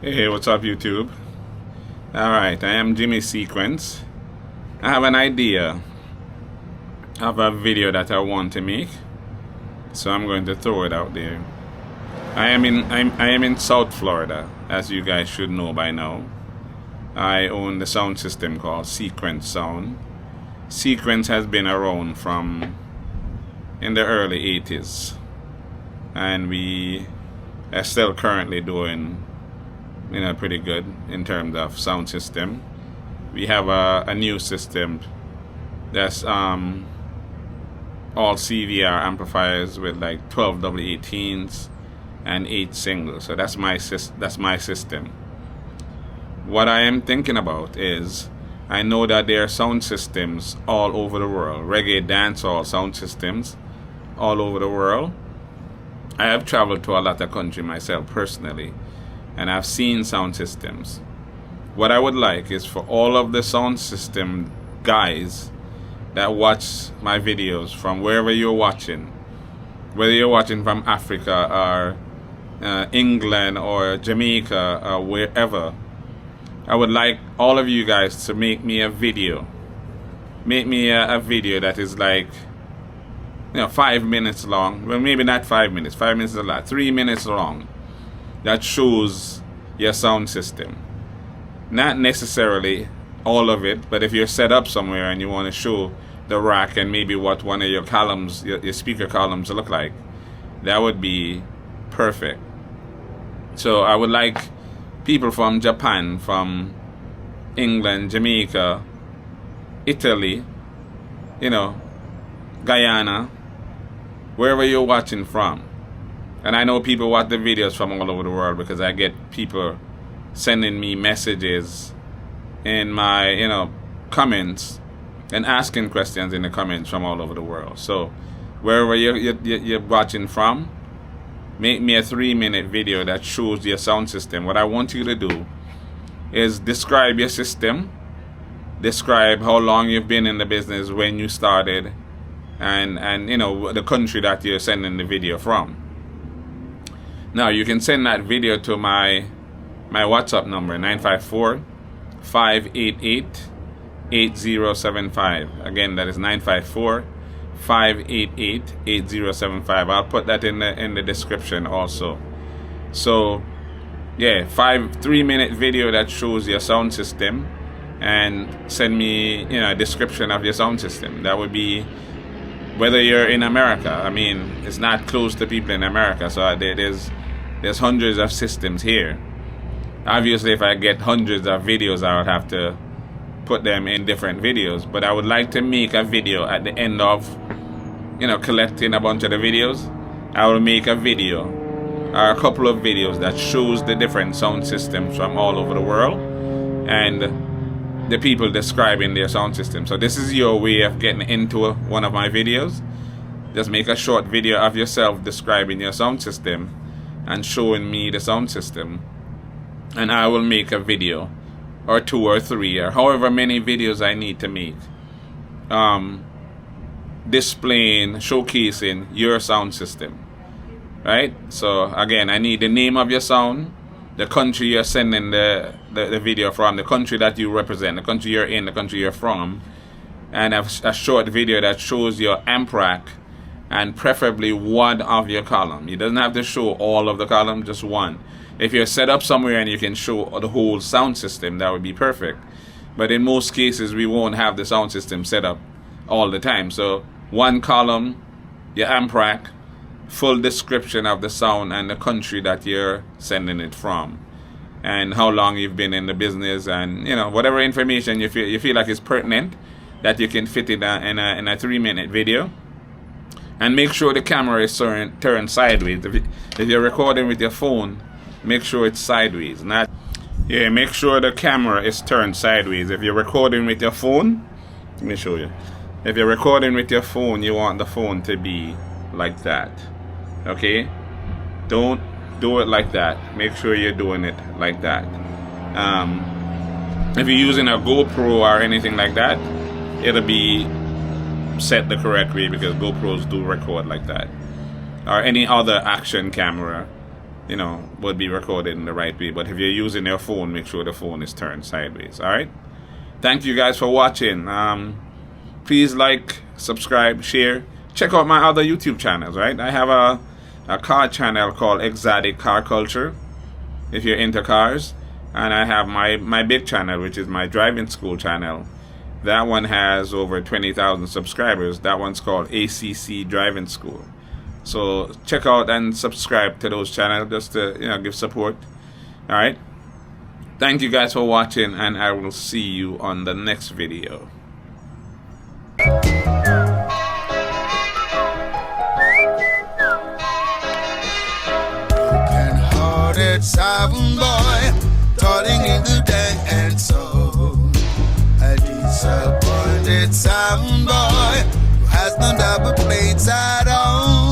Hey, what's up, YouTube? Alright, I am Jimmy Sequence. I have an idea of a video that I want to make, so I'm going to throw it out there. I am in South Florida, as you guys should know by now. I own the sound system called Sequence Sound. Sequence has been around from in the early 80s, and we are still currently doing pretty good in terms of sound system. We have a new system that's all CVR amplifiers with like 12 W18s and 8 singles. So that's my system. What I am thinking about is, I know that there are sound systems all over the world, reggae dancehall sound systems all over the world. I have traveled to a lot of countries myself personally, and I've seen sound systems. What I would like is for all of the sound system guys that watch my videos from wherever you're watching, whether you're watching from Africa or England or Jamaica or wherever, I would like all of you guys to make me a video. Make me a video that is like 5 minutes long. Well, maybe not 5 minutes. 5 minutes is a lot. 3 minutes long. That shows your sound system. Not necessarily all of it, but if you're set up somewhere and you want to show the rack and maybe what one of your columns, your speaker columns look like, that would be perfect. So I would like people from Japan, from England, Jamaica, Italy, Guyana, wherever you're watching from. And I know people watch the videos from all over the world because I get people sending me messages in my, comments and asking questions in the comments from all over the world. So wherever you're watching from, make me a 3-minute video that shows your sound system. What I want you to do is describe your system, describe how long you've been in the business, when you started, and the country that you're sending the video from. Now you can send that video to my WhatsApp number, 954-588-8075. Again, that is 954-588-8075. I'll put that in the description also. So yeah, 3-minute video that shows your sound system, and send me a description of your sound system. That would be, whether you're in America. I mean, it's not close to people in America, so there's hundreds of systems here. Obviously, if I get hundreds of videos, I would have to put them in different videos. But I would like to make a video at the end of, collecting a bunch of the videos. I will make a video or a couple of videos that shows the different sound systems from all over the world and the people describing their sound system. So this is your way of getting into one of my videos. Just make a short video of yourself describing your sound system and showing me the sound system, and I will make a video or 2 or 3 or however many videos I need to make, displaying, showcasing your sound system, right? So again, I need the name of your sound, the country you're sending the video from, the country that you represent, the country you're in, the country you're from, and a short video that shows your amp rack, and preferably one of your column. You doesn't have to show all of the column, just one. If you're set up somewhere and you can show the whole sound system, that would be perfect. But in most cases, we won't have the sound system set up all the time. So one column, your amp rack, full description of the sound and the country that you're sending it from, and how long you've been in the business, and whatever information you feel like is pertinent that you can fit in a 3-minute video. And make sure the camera is turned sideways. If you're recording with your phone, make sure it's sideways. Make sure the camera is turned sideways. If you're recording with your phone, let me show you. If you're recording with your phone, you want the phone to be like that. Okay? Don't do it like that. Make sure you're doing it like that. If you're using a GoPro or anything like that, it'll be set the correct way, because GoPros do record like that, or any other action camera. would be recorded in the right way. But if you're using your phone, make sure the phone is turned sideways. All right. Thank you guys for watching. Please like, subscribe, share. Check out my other YouTube channels. Right. I have a car channel called Exotic Car Culture, if you're into cars, and I have my big channel, which is my driving school channel. That one has over 20,000 subscribers. That one's called ACC Driving School. So check out and subscribe to those channels just to give support. All right. Thank you guys for watching, and I will see you on the next video. Broken-hearted sound boy, toiling in the day and soul. A disappointed sound boy who has no double plates at all.